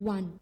1.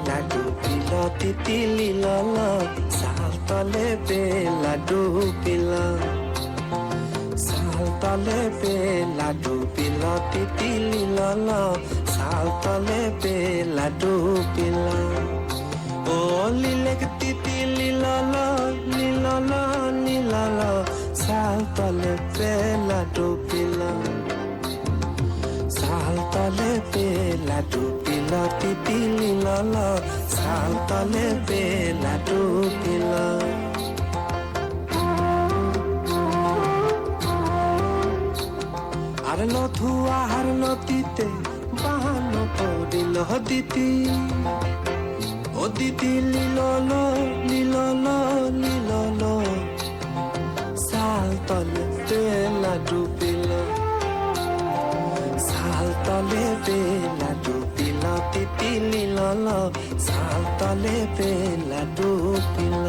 লাডু পিল তিতিলি লল সাল তলে পে লাডু পিল সাল তলে পে লাডু পিল তিতিলি লল সাল তলে পে লাডু পিল ও লিলেক তিতিলি লল নীলল নীলল সাল তলে পে লাডু পিল সাল তলে পে লাডু পিল তিতিলি লল সাল তলে পে লাডু পিল আর লথুয়া হার লতিতে বাহান পড়িল দিতি ও দিদি লিলল লিলল লিলল সাল তলে পে লাডু পিল সাল তলে পে লাডু পিল তিতিলি লল সাল তলে পে লাডু পিল